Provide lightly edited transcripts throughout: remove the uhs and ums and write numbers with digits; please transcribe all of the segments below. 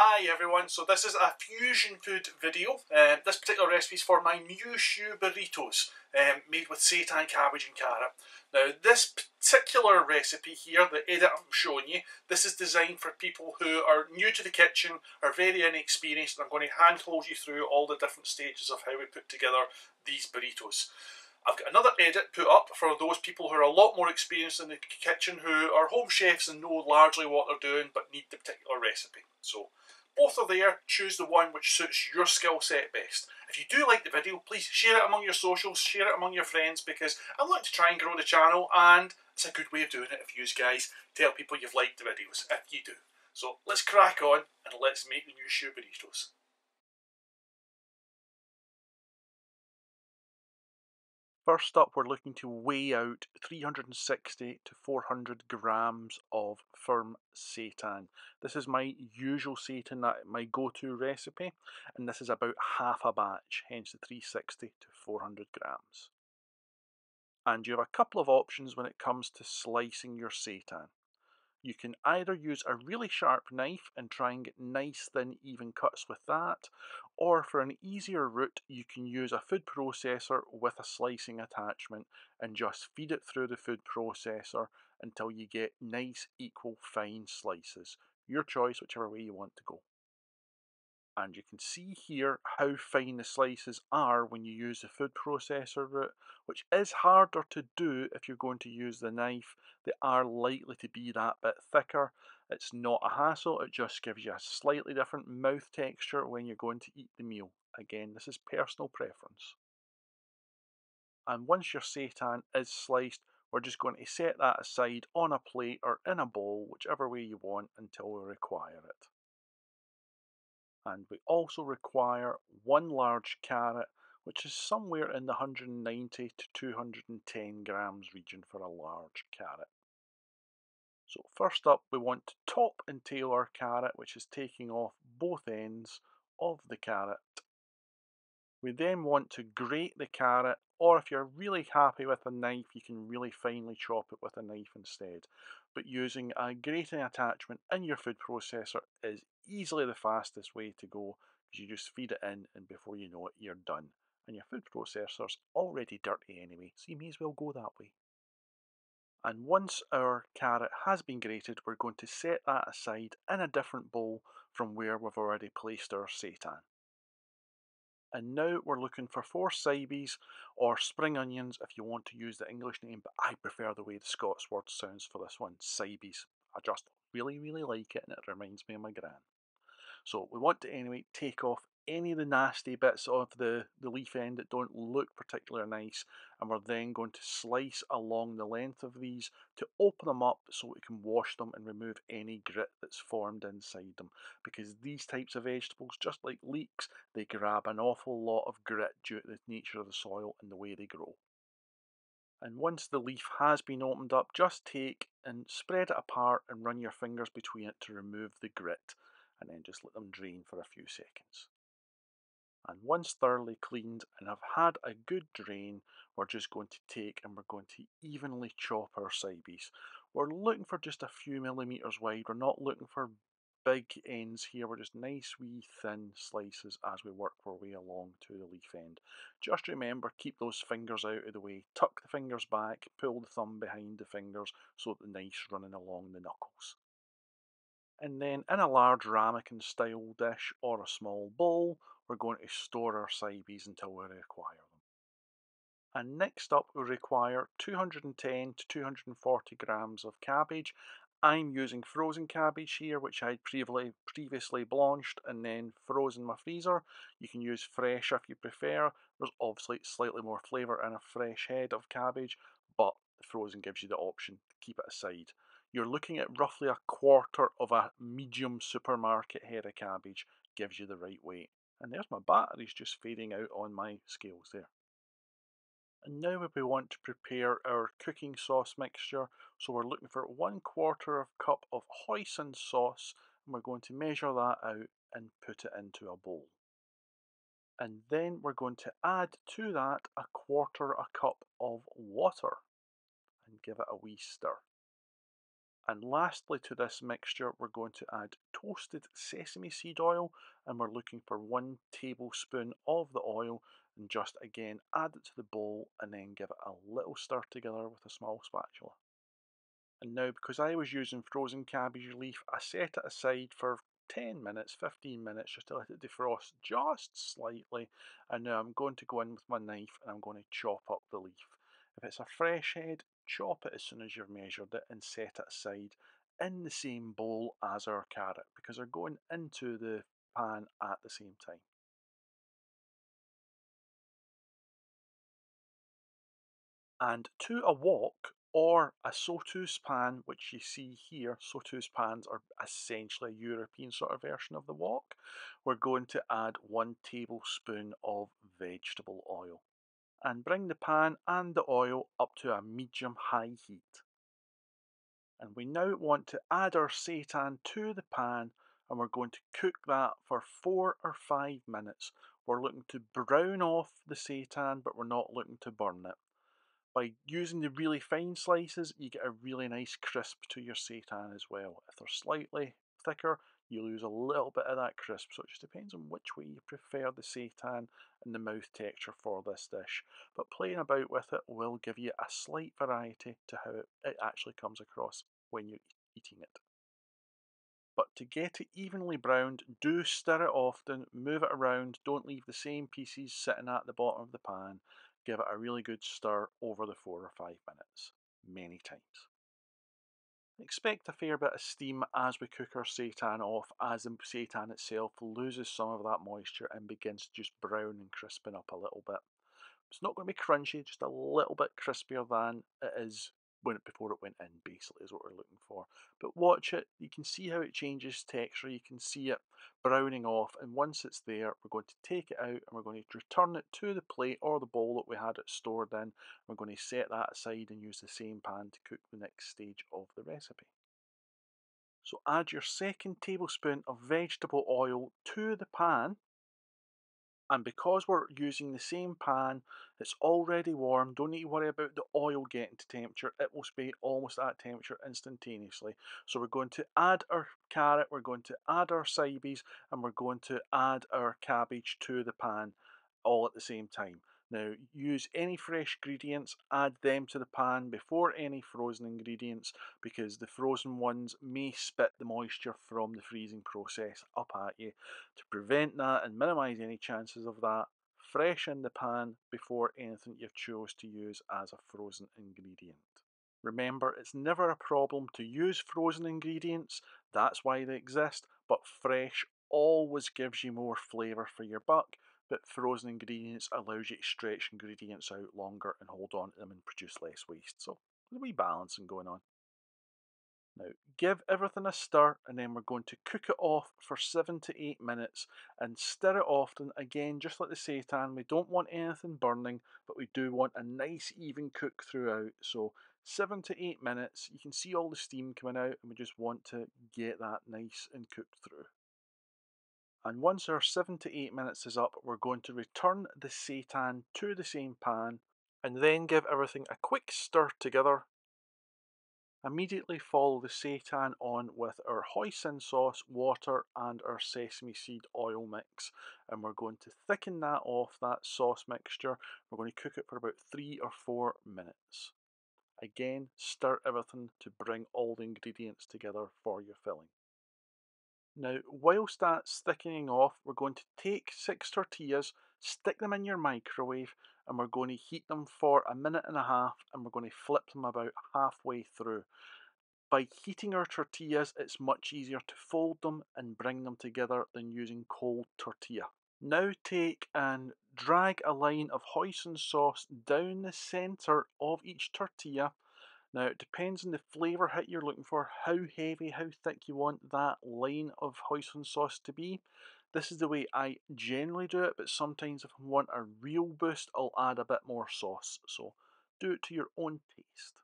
Hi everyone, so this is a fusion food video. This particular recipe is for my new shoe burritos made with seitan, cabbage and carrot. Now this particular recipe here, the edit I'm showing you, this is designed for people who are new to the kitchen, are very inexperienced, and I'm going to handhold you through all the different stages of how we put together these burritos. I've got another edit put up for those people who are a lot more experienced in the kitchen, who are home chefs and know largely what they're doing but need the particular recipe. So both are there, choose the one which suits your skill set best. If you do like the video, please share it among your socials, share it among your friends, because I'm looking to try and grow the channel and it's a good way of doing it if you guys tell people you've liked the videos, if you do. So let's crack on and let's make the new shoe burritos. First up, we're looking to weigh out 360 to 400 grams of firm seitan. This is my usual seitan, my go-to recipe, and this is about half a batch, hence the 360 to 400 grams. And you have a couple of options when it comes to slicing your seitan. You can either use a really sharp knife and try and get nice thin even cuts with that, or for an easier route you can use a food processor with a slicing attachment and just feed it through the food processor until you get nice equal fine slices. Your choice, whichever way you want to go. And you can see here how fine the slices are when you use the food processor route, which is harder to do if you're going to use the knife. They are likely to be that bit thicker. It's not a hassle, it just gives you a slightly different mouth texture when you're going to eat the meal. Again, this is personal preference. And once your seitan is sliced, we're just going to set that aside on a plate or in a bowl, whichever way you want, until we require it. And we also require one large carrot, which is somewhere in the 190 to 210 grams region for a large carrot. So first up, we want to top and tail our carrot, which is taking off both ends of the carrot. We then want to grate the carrot, or if you're really happy with a knife, you can really finely chop it with a knife instead. But using a grating attachment in your food processor is easily the fastest way to go, because you just feed it in and before you know it, you're done. And your food processor's already dirty anyway, so you may as well go that way. And once our carrot has been grated, we're going to set that aside in a different bowl from where we've already placed our seitan. And now we're looking for 4 syboes, or spring onions if you want to use the English name, but I prefer the way the Scots word sounds for this one, syboes. I just really like it and it reminds me of my gran. So we want to anyway take off any of the nasty bits of the leaf end that don't look particularly nice, and we're then going to slice along the length of these to open them up so we can wash them and remove any grit that's formed inside them, because these types of vegetables, just like leeks, they grab an awful lot of grit due to the nature of the soil and the way they grow. And once the leaf has been opened up, just take and spread it apart and run your fingers between it to remove the grit, and then just let them drain for a few seconds. And once thoroughly cleaned and have had a good drain, we're just going to take and we're going to evenly chop our syboes. We're looking for just a few millimeters wide. We're not looking for big ends here. We're just nice wee thin slices as we work our way along to the leaf end. Just remember, keep those fingers out of the way. Tuck the fingers back, pull the thumb behind the fingers so that the knife's running along the knuckles. And then in a large ramekin style dish or a small bowl, we're going to store our syboes until we require them. And next up we require 210 to 240 grams of cabbage. I'm using frozen cabbage here, which I'd previously blanched and then frozen in my freezer. You can use fresh if you prefer. There's obviously slightly more flavour in a fresh head of cabbage, but the frozen gives you the option to keep it aside. You're looking at roughly a quarter of a medium supermarket head of cabbage, gives you the right weight. And there's my batteries just fading out on my scales there. And now we want to prepare our cooking sauce mixture. So we're looking for 1/4 cup of hoisin sauce, and we're going to measure that out and put it into a bowl. And then we're going to add to that 1/4 cup of water and give it a wee stir. And lastly to this mixture, we're going to add toasted sesame seed oil, and we're looking for 1 tablespoon of the oil, and just again add it to the bowl and then give it a little stir together with a small spatula. And now, because I was using frozen cabbage leaf, I set it aside for 10 minutes, 15 minutes, just to let it defrost just slightly. And now I'm going to go in with my knife and I'm going to chop up the leaf. If it's a fresh head, chop it as soon as you've measured it and set it aside in the same bowl as our carrot, because they're going into the pan at the same time. And to a wok or a sauteuse pan, which you see here, sauteuse pans are essentially a European sort of version of the wok, we're going to add 1 tablespoon of vegetable oil. And bring the pan and the oil up to a medium-high heat. And we now want to add our seitan to the pan, and we're going to cook that for 4 or 5 minutes. We're looking to brown off the seitan, but we're not looking to burn it. By using the really fine slices, you get a really nice crisp to your seitan as well. If they're slightly thicker, you lose a little bit of that crisp, so it just depends on which way you prefer the seitan and the mouth texture for this dish. But playing about with it will give you a slight variety to how it actually comes across when you're eating it. But to get it evenly browned, do stir it often, move it around, don't leave the same pieces sitting at the bottom of the pan. Give it a really good stir over the 4 or 5 minutes, many times. Expect a fair bit of steam as we cook our seitan off, as the seitan itself loses some of that moisture and begins to just brown and crispen up a little bit. It's not going to be crunchy, just a little bit crispier than it is before it went in, basically, is what we're looking for. But watch it, you can see how it changes texture, you can see it browning off, and once it's there, we're going to take it out and we're going to return it to the plate or the bowl that we had it stored in. We're going to set that aside and use the same pan to cook the next stage of the recipe. So add your second tablespoon of vegetable oil to the pan. And because we're using the same pan, it's already warm, don't need to worry about the oil getting to temperature, it will stay almost at temperature instantaneously. So we're going to add our carrot, we're going to add our syboes, and we're going to add our cabbage to the pan all at the same time. Now, use any fresh ingredients, add them to the pan before any frozen ingredients, because the frozen ones may spit the moisture from the freezing process up at you. To prevent that and minimise any chances of that, fresh in the pan before anything you've chose to use as a frozen ingredient. Remember, it's never a problem to use frozen ingredients, that's why they exist, but fresh always gives you more flavour for your buck, but frozen ingredients allows you to stretch ingredients out longer and hold on to them and produce less waste. So there's a wee balancing going on. Now, give everything a stir, and then we're going to cook it off for 7 to 8 minutes and stir it often. Again, just like the seitan, we don't want anything burning, but we do want a nice even cook throughout. So 7 to 8 minutes, you can see all the steam coming out, and we just want to get that nice and cooked through. And once our 7 to 8 minutes is up, we're going to return the seitan to the same pan and then give everything a quick stir together. Immediately follow the seitan on with our hoisin sauce, water and our sesame seed oil mix, and we're going to thicken that off, that sauce mixture. We're going to cook it for about 3 or 4 minutes. Again, stir everything to bring all the ingredients together for your filling. Now, whilst that's thickening off, we're going to take 6 tortillas, stick them in your microwave, and we're going to heat them for 1.5 minutes, and we're going to flip them about halfway through. By heating our tortillas, it's much easier to fold them and bring them together than using cold tortilla. Now take and drag a line of hoisin sauce down the centre of each tortilla. Now it depends on the flavour hit you're looking for, how heavy, how thick you want that line of hoisin sauce to be. This is the way I generally do it, but sometimes if I want a real boost, I'll add a bit more sauce. So do it to your own taste.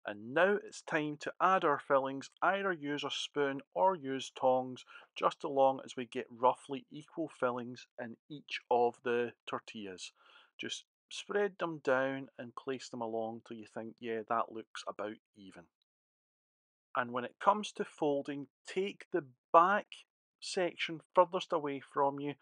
And now it's time to add our fillings. Either use a spoon or use tongs, just as long as we get roughly equal fillings in each of the tortillas. Just spread them down and place them along till you think, yeah, that looks about even. And when it comes to folding, take the back section furthest away from you,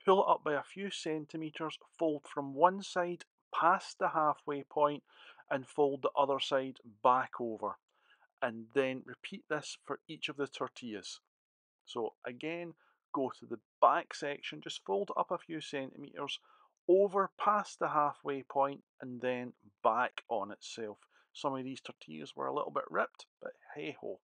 pull it up by a few centimetres, fold from one side past the halfway point and fold the other side back over. And then repeat this for each of the tortillas. So again, go to the back section, just fold it up a few centimetres, over past the halfway point and then back on itself. Some of these tortillas were a little bit ripped, but hey ho.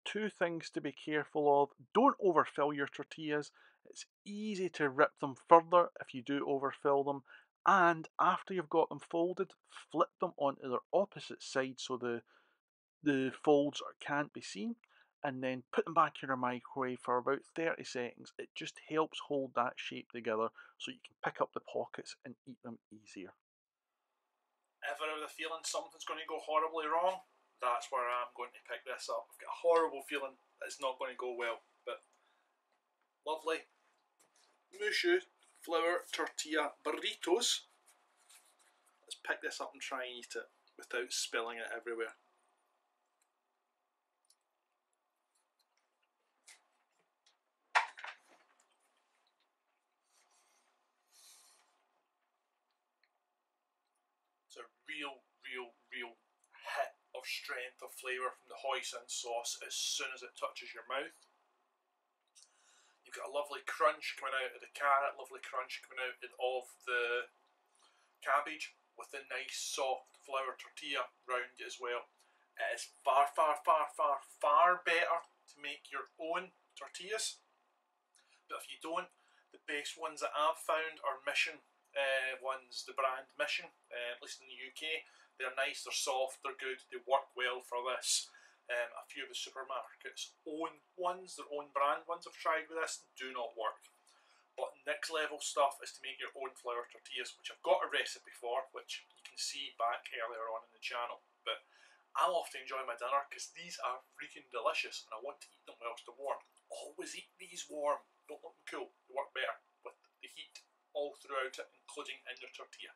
Two things to be careful of. Don't overfill your tortillas. It's easy to rip them further if you do overfill them. And after you've got them folded, flip them onto their opposite side so the folds can't be seen, and then put them back in your microwave for about 30 seconds. It just helps hold that shape together so you can pick up the pockets and eat them easier. If I have the feeling something's going to go horribly wrong, that's where I'm going to pick this up. I've got a horrible feeling that it's not going to go well, but lovely Mushu Flour Tortilla Burritos. Let's pick this up and try and eat it without spilling it everywhere. It's a real hit of strength of flavour from the hoisin sauce as soon as it touches your mouth. You've got a lovely crunch coming out of the carrot, lovely crunch coming out of the cabbage with a nice soft flour tortilla round it as well. It is far better to make your own tortillas. But if you don't, the best ones that I've found are Mission ones, the brand Mission, at least in the UK. They're nice, they're soft, they're good, they work well for this. A few of the supermarkets' own ones, their own brand ones I've tried with this, do not work. But next level stuff is to make your own flour tortillas, which I've got a recipe for, which you can see back earlier on in the channel. But I love to enjoy my dinner because these are freaking delicious and I want to eat them whilst they're warm. Always eat these warm, don't let them cool, they work better with the heat all throughout it, including in your tortilla.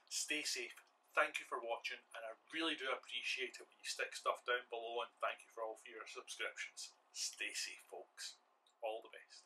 Stay safe. Thank you for watching, and I really do appreciate it when you stick stuff down below, and thank you for all of your subscriptions. Stay safe, folks. All the best.